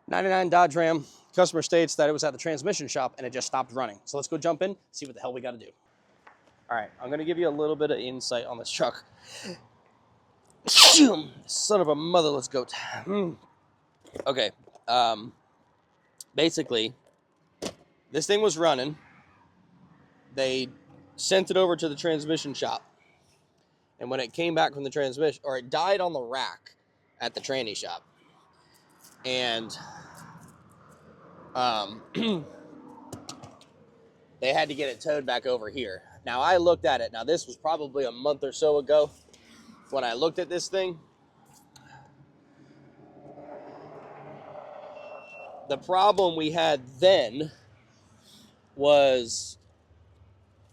99 Dodge Ram. Customer states that it was at the transmission shop and it just stopped running. So let's go jump in, see what the hell we got to do. All right, I'm going to give you a little bit of insight on this truck. Son of a motherless goat. Okay, basically, this thing was running. They sent it over to the transmission shop. And when it came back from the transmission, or it died on the rack at the tranny shop. And they had to get it towed back over here. Now, I looked at it. Now, this was probably a month or so ago when I looked at this thing. The problem we had then was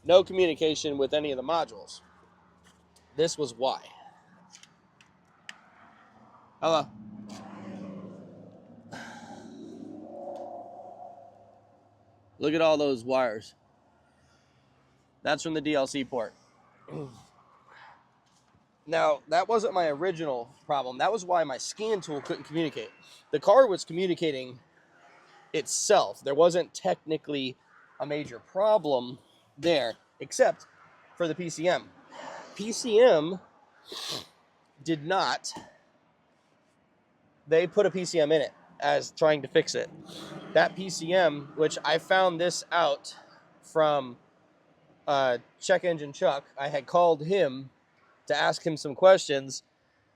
no communication with any of the modules. This was why. Hello. Look at all those wires. That's from the DLC port. Now, that wasn't my original problem. That was why my scan tool couldn't communicate. The car was communicating itself. There wasn't technically a major problem there, except for the PCM. PCM did not. They put a PCM in it as trying to fix it. That PCM, which I found this out from Check Engine Chuck, I had called him to ask him some questions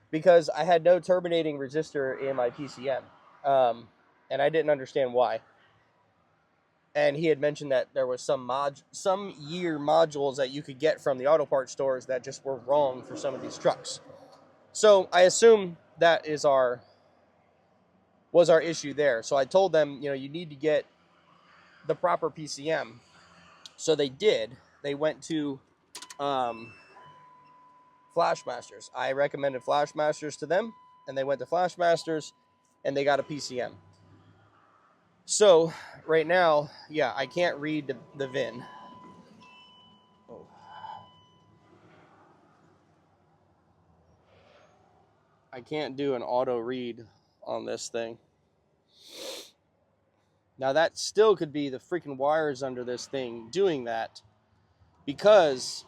because I had no terminating resistor in my PCM. And I didn't understand why. And he had mentioned that there was some year modules that you could get from the auto parts stores that just were wrong for some of these trucks. So I assume that was our issue there. So I told them, you need to get the proper PCM. So they did. They went to Flashmasters. I recommended Flashmasters to them, and they went to Flashmasters, and they got a PCM. So right now, yeah, I can't read the VIN. Oh. I can't do an auto read on this thing. Now that still could be the freaking wires under this thing doing that, because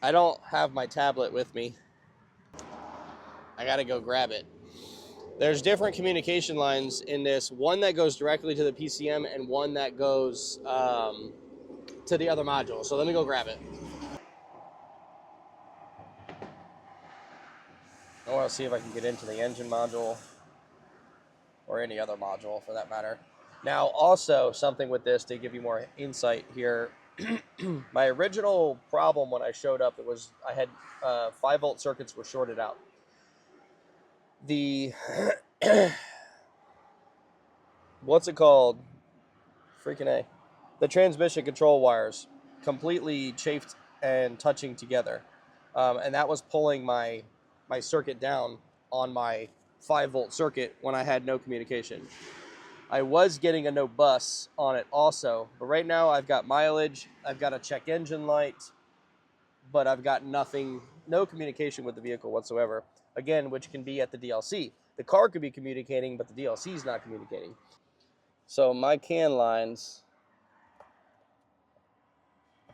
I don't have my tablet with me. I gotta go grab it. There's different communication lines in this. One that goes directly to the PCM and one that goes to the other module. So let me go grab it. I want to see if I can get into the engine module or any other module for that matter. Now, also something with this to give you more insight here. My original problem when I showed up, I had 5-volt circuits were shorted out. The what's it called? Freaking A. The transmission control wires completely chafed and touching together. And that was pulling my circuit down on my 5-volt circuit when I had no communication. I was getting a no bus on it also, but right now I've got mileage, I've got a check engine light, but I've got no communication with the vehicle whatsoever. Again, which can be at the DLC. The car could be communicating, but the DLC is not communicating. So my CAN lines,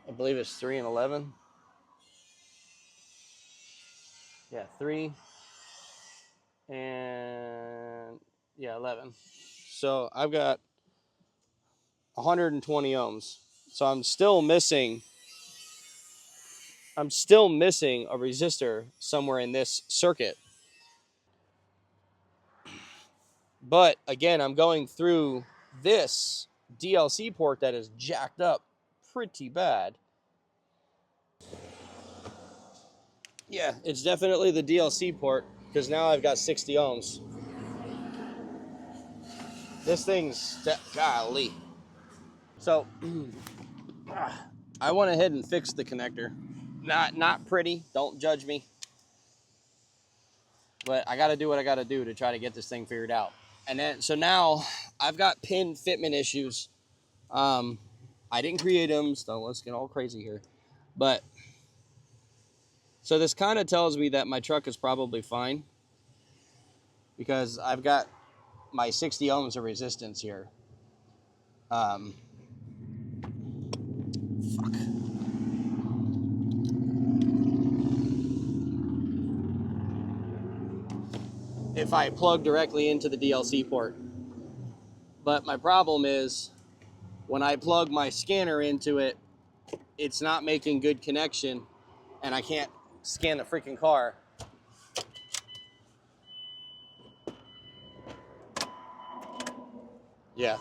I believe it's 3 and 11. Yeah, 3 and 11. So I've got 120 ohms. So I'm still missing a resistor somewhere in this circuit. But again, I'm going through this DLC port that is jacked up pretty bad. Yeah, it's definitely the DLC port, because now I've got 60 ohms. This thing's golly. So I went ahead and fixed the connector. Not pretty, don't judge me. But I gotta do what I gotta do to try to get this thing figured out. And then, so now I've got pin fitment issues. I didn't create them, so let's get all crazy here. But, so this kind of tells me that my truck is probably fine, because I've got my 60 ohms of resistance here. Fuck. If I plug directly into the DLC port. But my problem is when I plug my scanner into it, it's not making good connection and I can't scan the freaking car. Yeah.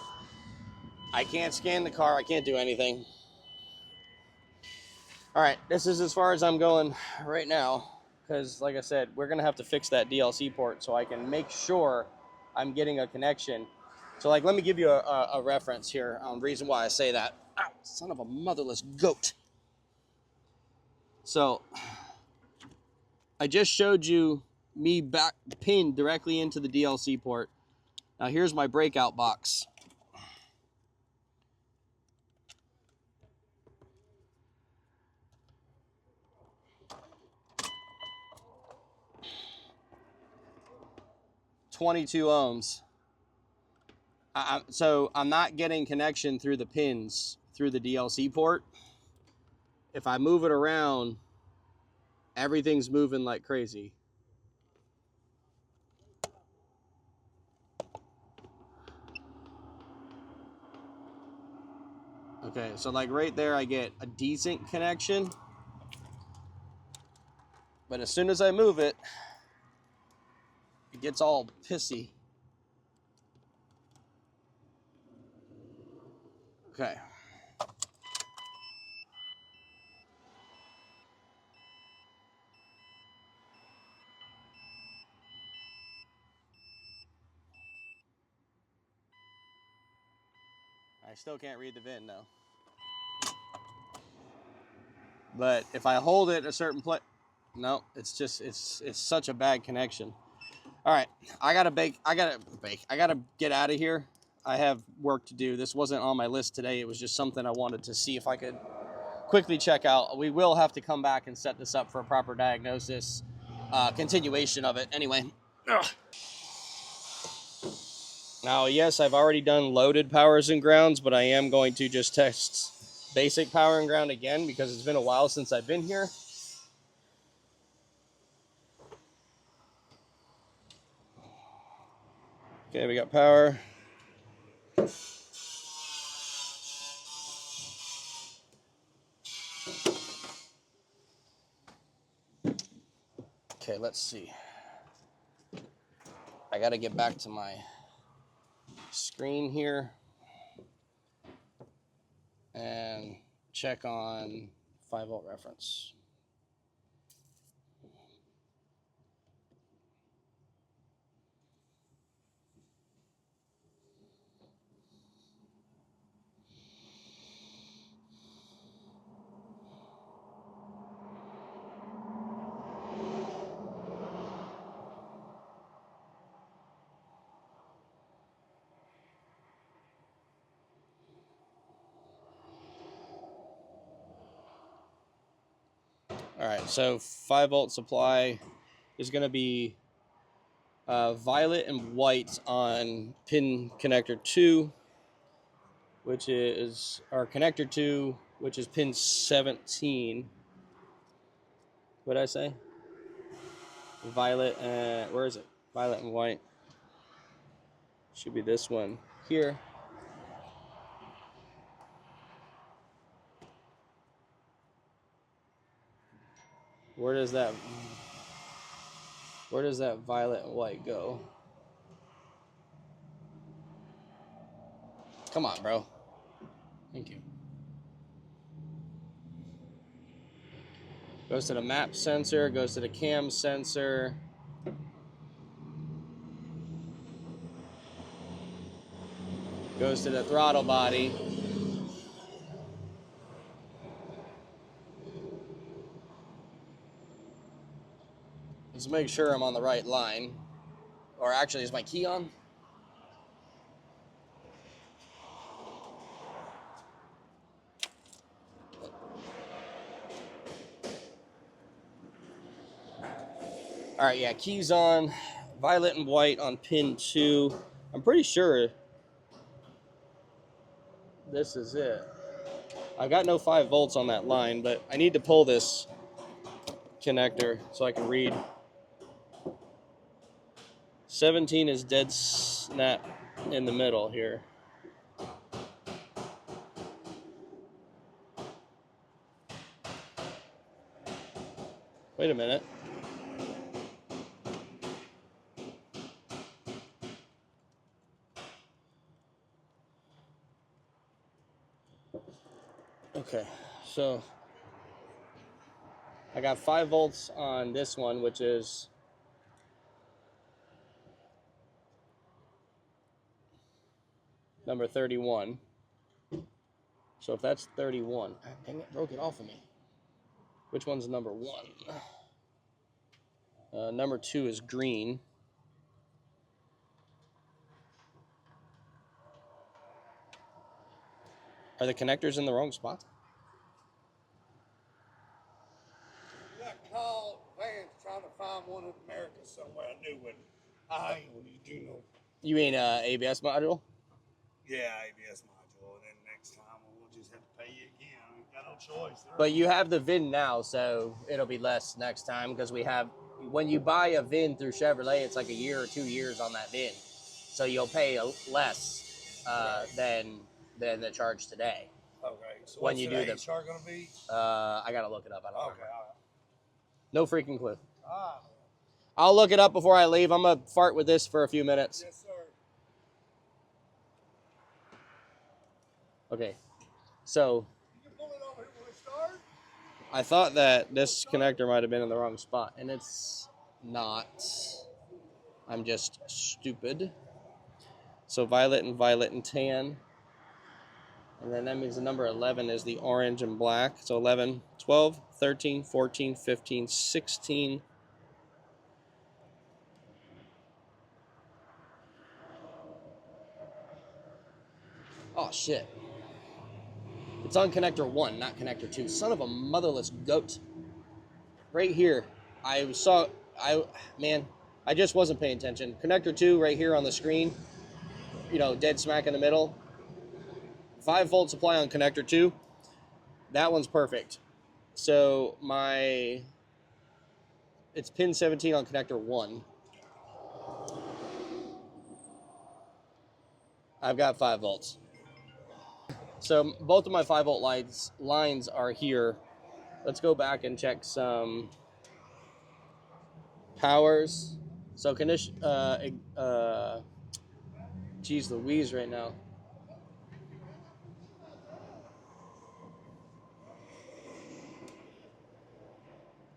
I can't scan the car. I can't do anything. All right, this is as far as I'm going right now because, like I said, we're going to have to fix that DLC port so I can make sure I'm getting a connection. So, like, let me give you a reference here on the reason why I say that. Ow, son of a motherless goat. So, I just showed you me back pinned directly into the DLC port. Now, here's my breakout box. .22 ohms. So I'm not getting connection through the pins through the DLC port. If I move it around, everything's moving like crazy. Okay, so like right there, I get a decent connection. But as soon as I move it, it gets all pissy. Okay. I still can't read the VIN though. But if I hold it a certain place, no, it's just, it's such a bad connection. All right, I gotta get out of here. I have work to do. This wasn't on my list today. It was just something I wanted to see if I could quickly check out. We will have to come back and set this up for a proper diagnosis, continuation of it anyway. Ugh. Now, yes, I've already done loaded powers and grounds, but I am going to just test basic power and ground again because it's been a while since I've been here. Okay, we got power. Okay, let's see. I got to get back to my screen here and check on 5-volt reference. All right, so 5-volt supply is going to be violet and white on pin connector 2, which is our connector 2, which is pin 17. What did I say? Violet and where is it? Violet and white. Should be this one here. Where does that violet and white go? Come on, bro. Thank you. Goes to the map sensor, goes to the cam sensor. Goes to the throttle body. Let's make sure I'm on the right line. Or actually, is my key on? All right, yeah, keys on. Violet and white on pin 2. I'm pretty sure this is it. I got no 5 volts on that line, but I need to pull this connector so I can read. 17 is dead snap in the middle here. Wait a minute. Okay, so I got 5 volts on this one, which is number 31. So if that's 31, dang it, broke it off of me. Which one's number 1? Number 2 is green. Are the connectors in the wrong spot? You got call Vance trying to find one in America somewhere. I knew when I ain't when you do know. You mean ABS module? Yeah, ABS module. And then next time we'll just have to pay you again. We've got no choice. But you have the VIN now, so it'll be less next time because we have, when you buy a VIN through Chevrolet, it's like a year or 2 years on that VIN. So you'll pay less than the charge today. Okay. So when what's you the do the charge going to be? I got to look it up. I don't remember. All right. No freaking clue. Ah. I'll look it up before I leave. I'm going to fart with this for a few minutes. Yes, sir. Okay. So You can pull it over here when we start? I thought that this connector might have been in the wrong spot, and it's not. I'm just stupid. So violet and tan. And then that means the number 11 is the orange and black. So 11, 12, 13, 14, 15, 16. Oh, shit. It's on connector 1, not connector 2. Son of a motherless goat. Right here. I just wasn't paying attention. Connector 2 right here on the screen. You know, dead smack in the middle. 5 volt supply on connector 2. That one's perfect. So it's pin 17 on connector 1. I've got 5 volts. So both of my 5 volt lines are here. Let's go back and check some powers. So geez Louise right now.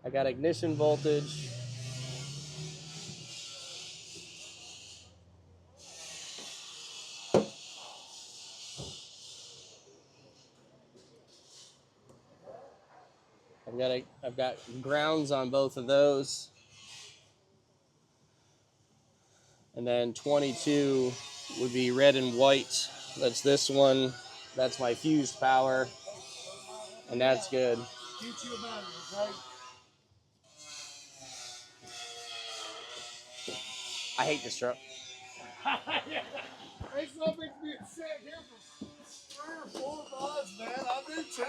I got ignition voltage. I've got grounds on both of those. And then 22 would be red and white. That's this one. That's my fused power. And that's good. Get you about it, okay? I hate this truck. It's something to be set here for 3 or 4 months, man. I do too.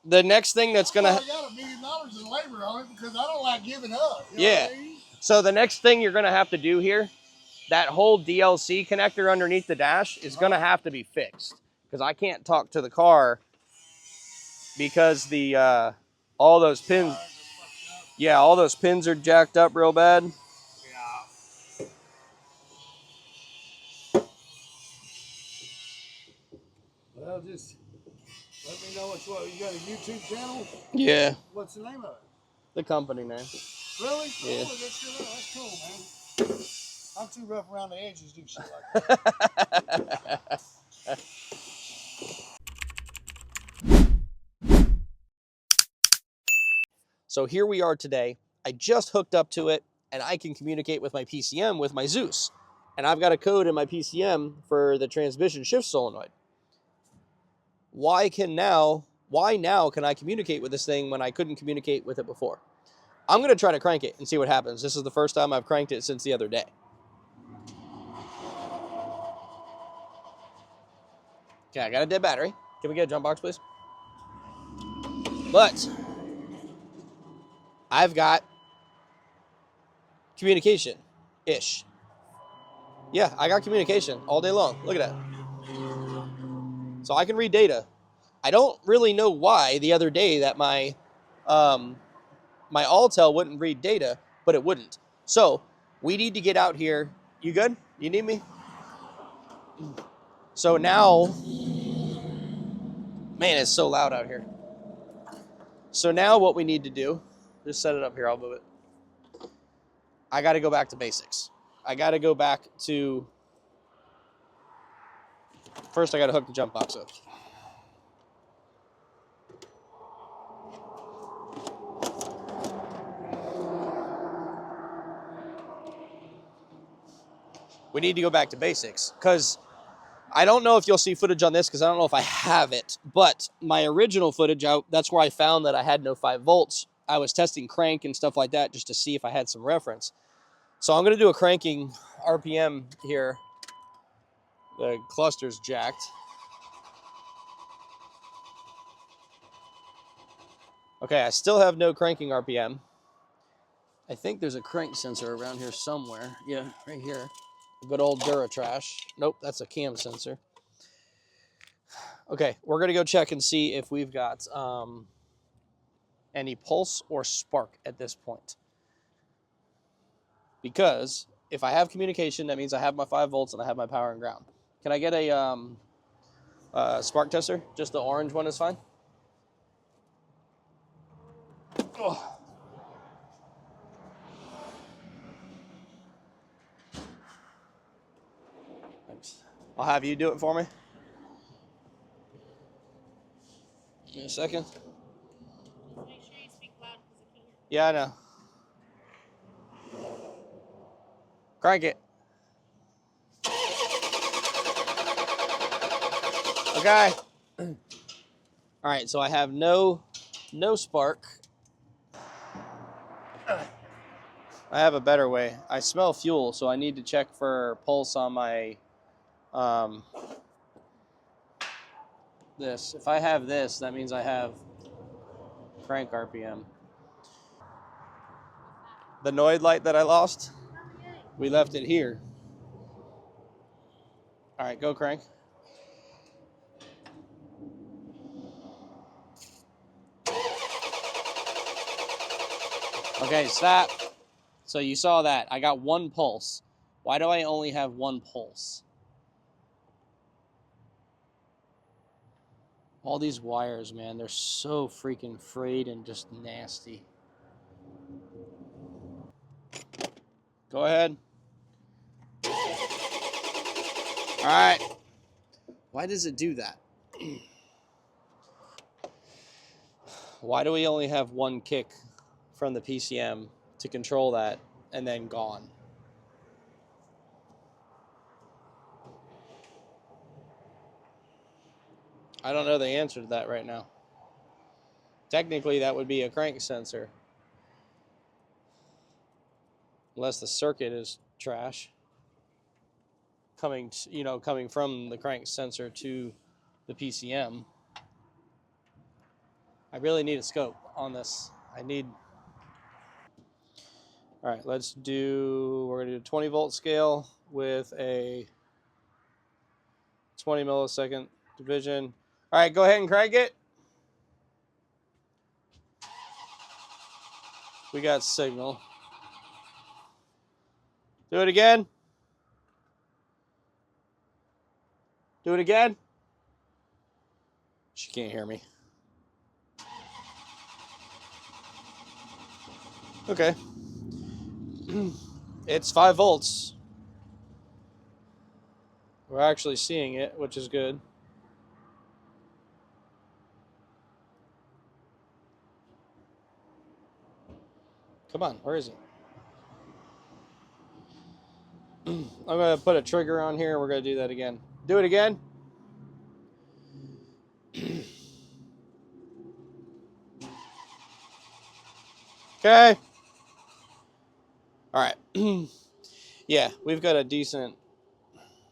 The next thing that's gonna I got $1 million in labor on it because I don't like giving up. You know yeah. what I mean? So the next thing you're gonna have to do here, that whole DLC connector underneath the dash is gonna have to be fixed because I can't talk to the car because the all those pins. Yeah, all those pins are jacked up real bad. Yeah. Well, just let me know what you got a YouTube channel? Yeah. What's the name of it? The company name. Really? Yeah. Oh, that's cool, man. I'm too rough around the edges to do shit like that. So here we are today. I just hooked up to it, and I can communicate with my PCM with my Zeus. And I've got a code in my PCM for the transmission shift solenoid. Why now can I communicate with this thing when I couldn't communicate with it before? I'm going to try to crank it and see what happens. This is the first time I've cranked it since the other day. Okay, I got a dead battery. Can we get a jump box, please? But I've got communication-ish. Yeah, I got communication all day long. Look at that. So I can read data. I don't really know why the other day that um, my Altel wouldn't read data, but it wouldn't. So we need to get out here. You good? You need me? So now, man, it's so loud out here. So now what we need to do, just set it up here. I'll move it. I got to go back to basics. I got to go back to, first I got to hook the jump box up. We need to go back to basics because I don't know if you'll see footage on this because I don't know if I have it, but my original footage, that's where I found that I had no 5 volts. I was testing crank and stuff like that just to see if I had some reference. So I'm going to do a cranking RPM here. The cluster's jacked. Okay, I still have no cranking RPM. I think there's a crank sensor around here somewhere. Yeah, right here. Good old Duratrash. Nope, that's a cam sensor. Okay, we're going to go check and see if we've got any pulse or spark at this point. Because if I have communication, that means I have my 5 volts and I have my power and ground. Can I get a spark tester? Just the orange one is fine. Oh. Thanks. I'll have you do it for me. Give me a second. Just make sure you speak loud because I can't. Yeah, I know. Crank it. Okay. All right, so I have no spark. I have a better way. I smell fuel, so I need to check for pulse on my this. If I have this, that means I have crank RPM. The Noid light that I lost, we left it here. All right, go crank. Okay, stop. So you saw that. I got 1 pulse. Why do I only have 1 pulse? All these wires, man, they're so freaking frayed and just nasty. Go ahead. All right. Why does it do that? Why do we only have 1 kick from the PCM to control that and then gone? I don't know the answer to that right now. Technically, that would be a crank sensor. Unless the circuit is trash. Coming from the crank sensor to the PCM. I really need a scope on this. All right, we're going to do a 20 volt scale with a 20 millisecond division. All right, go ahead and crank it. We got signal. Do it again. Do it again. She can't hear me. Okay. It's 5 volts. We're actually seeing it, which is good. Come on, where is it? I'm going to put a trigger on here. We're going to do that again. Do it again. Okay. All right. Yeah, we've got a decent,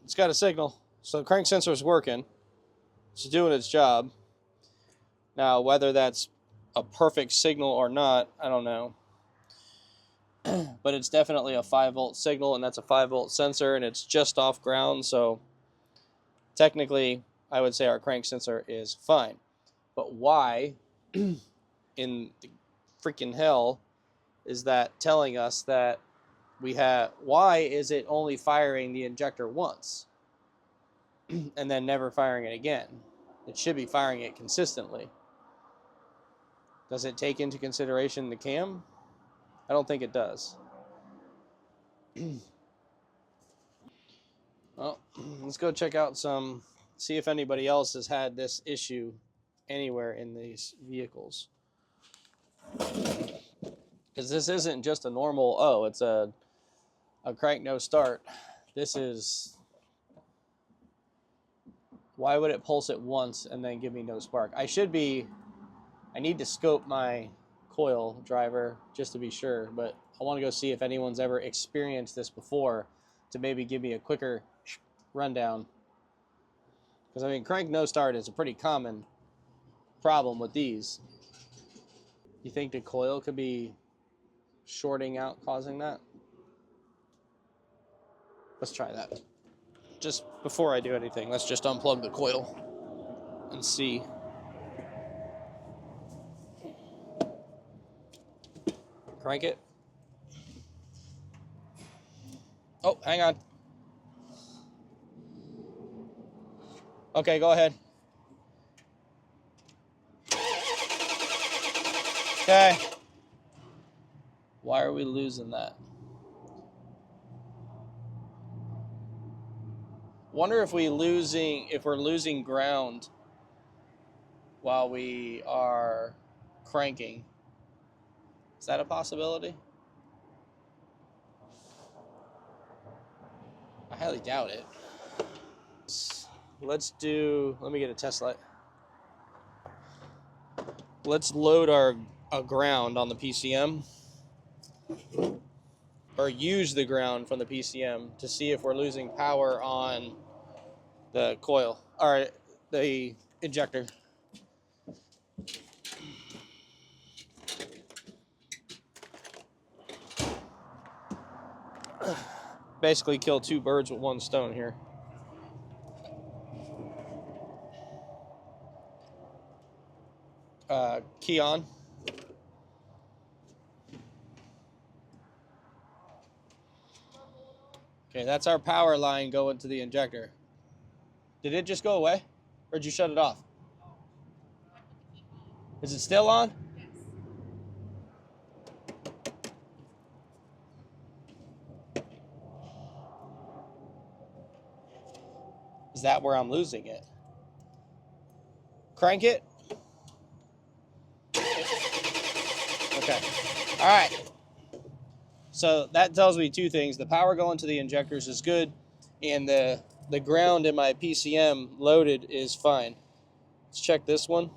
it's got a signal. So the crank sensor is working. It's doing its job. Now, whether that's a perfect signal or not, I don't know. But it's definitely a 5-volt signal, and that's a 5-volt sensor, and it's just off ground, so technically I would say our crank sensor is fine. But why in the freaking hell is that telling us that why is it only firing the injector once and then never firing it again? It should be firing it consistently. Does it take into consideration the cam? I don't think it does. Well, let's go check out see if anybody else has had this issue anywhere in these vehicles. Because this isn't just a normal, it's a crank no start. This is, why would it pulse it once and then give me no spark? I need to scope my coil driver just to be sure, but I want to go see if anyone's ever experienced this before to maybe give me a quicker rundown. Because, I mean, crank no start is a pretty common problem with these. You think the coil could be shorting out, causing that? Let's try that. Just before I do anything, let's just unplug the coil and see. Crank it. Oh, hang on. Okay, go ahead. Okay. Why are we losing that? Wonder if we're losing ground while we are cranking. Is that a possibility? I highly doubt it. Let me get a test light. Let's load a ground on the PCM, or use the ground from the PCM to see if we're losing power on the coil, or the injector. Basically kill two birds with one stone here. Key on. Okay, that's our power line going to the injector. Did it just go away? Or did you shut it off? Is it still on? Yes. Is that where I'm losing it? Crank it. Okay. All right. So that tells me two things. The power going to the injectors is good, and the ground in my PCM loaded is fine. Let's check this one.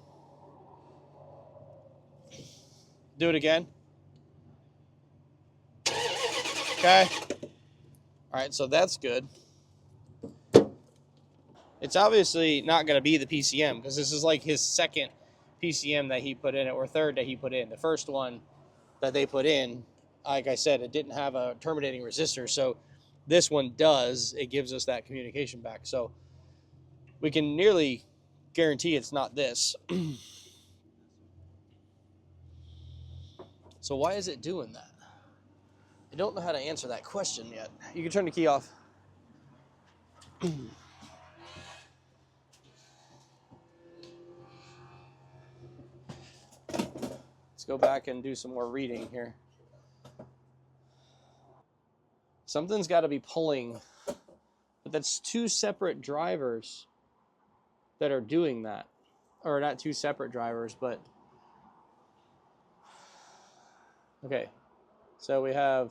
Do it again. Okay. All right, so that's good. It's obviously not going to be the PCM, because this is like his second PCM that he put in, or third that he put in. The first one that they put in, like I said, it didn't have a terminating resistor, so this one does. It gives us that communication back. So we can nearly guarantee it's not this. So why is it doing that? I don't know how to answer that question yet. You can turn the key off. Let's go back and do some more reading here. Something's got to be pulling, but that's two separate drivers that are doing that. Or not two separate drivers, but okay. So we have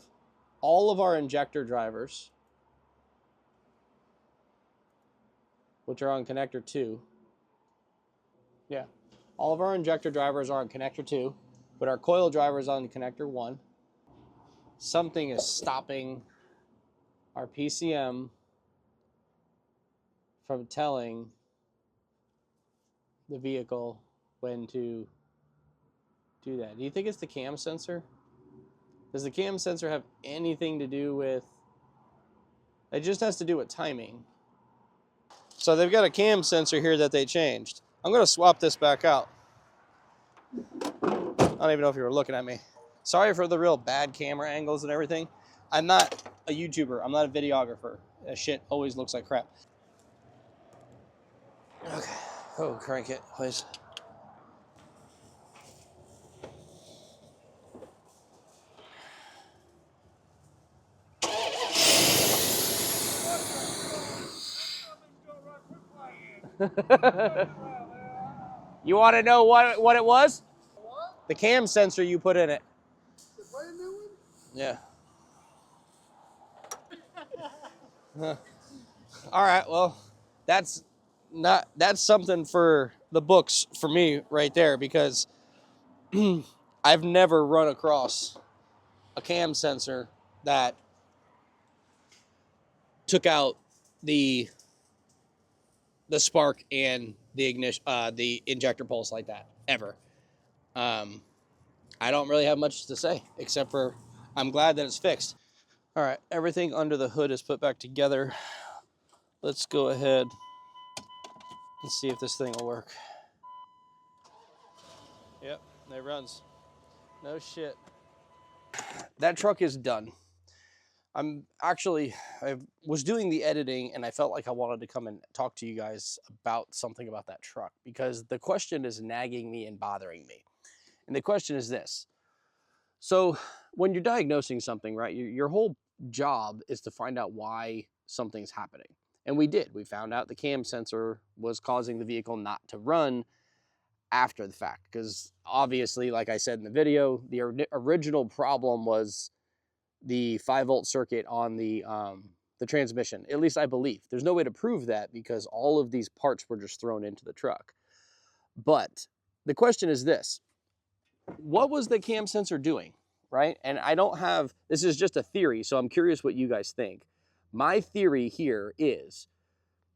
all of our injector drivers, which are on connector 2. Yeah. All of our injector drivers are on connector 2, but our coil driver is on connector 1. Something is stopping our PCM from telling the vehicle when to do that. Do you think it's the cam sensor? Does the cam sensor have anything to do with... It just has to do with timing. So they've got a cam sensor here that they changed. I'm going to swap this back out. I don't even know if you were looking at me. Sorry for the real bad camera angles and everything. I'm not a YouTuber. I'm not a videographer. That shit always looks like crap. Okay. Oh, crank it, please. You want to know what it was? What? The cam sensor you put in it. The brand new one? Yeah. All right. Well, that's something for the books for me right there, because I've never run across a cam sensor that took out the spark and the ignition, the injector pulse like that ever. I don't really have much to say except for I'm glad that it's fixed. All right, everything under the hood is put back together. Let's go ahead and see if this thing will work. Yep, it runs. No shit. That truck is done. I was doing the editing and I felt like I wanted to come and talk to you guys about something about that truck, because the question is nagging me and bothering me. And the question is this. So when you're diagnosing something, right, your whole job is to find out why something's happening. And we did. We found out the cam sensor was causing the vehicle not to run after the fact, because obviously, like I said in the video, the original problem was the 5-volt circuit on the transmission. At least I believe. There's no way to prove that because all of these parts were just thrown into the truck. But the question is this. What was the cam sensor doing, right? And I don't have, this is just a theory, so I'm curious what you guys think. My theory here is,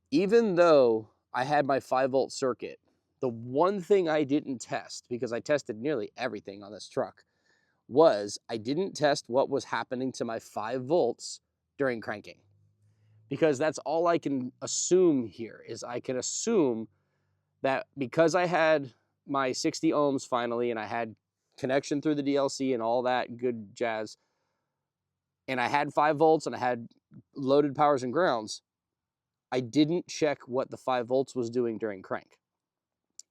even though I had my 5-volt circuit, the one thing I didn't test, because I tested nearly everything on this truck, was I didn't test what was happening to my 5 volts during cranking. Because that's all I can assume here, is I can assume that because I had my 60 ohms finally, and I had connection through the DLC and all that good jazz, and I had 5 volts and I had loaded powers and grounds, I didn't check what the 5 volts was doing during crank.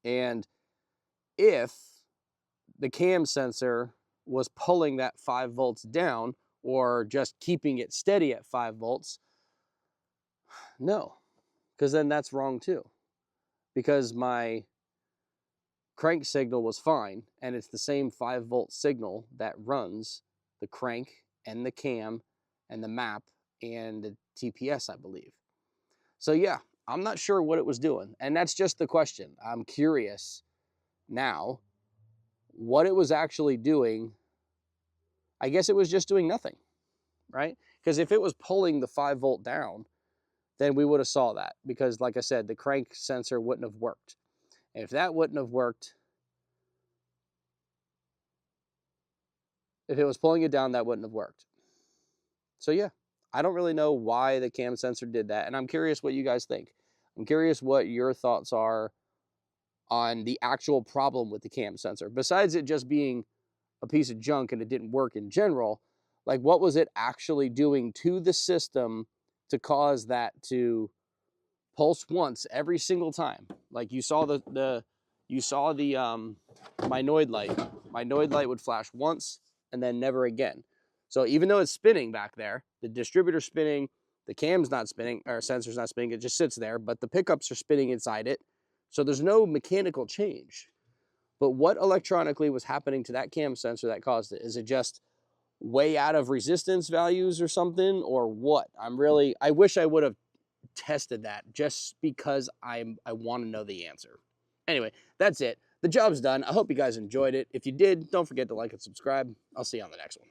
And if the cam sensor was pulling that 5 volts down or just keeping it steady at 5 volts, no, because then that's wrong too. Because my crank signal was fine, and it's the same 5-volt signal that runs the crank and the cam and the map and the TPS, I believe. So yeah, I'm not sure what it was doing, and that's just the question. I'm curious now what it was actually doing. I guess it was just doing nothing, right? Because if it was pulling the 5-volt down, then we would have saw that, because like I said, the crank sensor wouldn't have worked. And if that wouldn't have worked, if it was pulling it down, that wouldn't have worked. So yeah, I don't really know why the cam sensor did that, and I'm curious what you guys think. I'm curious what your thoughts are on the actual problem with the cam sensor. Besides it just being a piece of junk and it didn't work in general, like what was it actually doing to the system to cause that to pulse once every single time? Like you saw the my Noid light. My Noid light would flash once and then never again. So even though it's spinning back there, the distributor's spinning, the cam's not spinning, or sensor's not spinning, it just sits there, but the pickups are spinning inside it. So there's no mechanical change. But what electronically was happening to that cam sensor that caused it? Is it just way out of resistance values or something, or what? I wish I would have tested that, just because I want to know the answer. Anyway, that's it. The job's done. I hope you guys enjoyed it. If you did, don't forget to like and subscribe. I'll see you on the next one.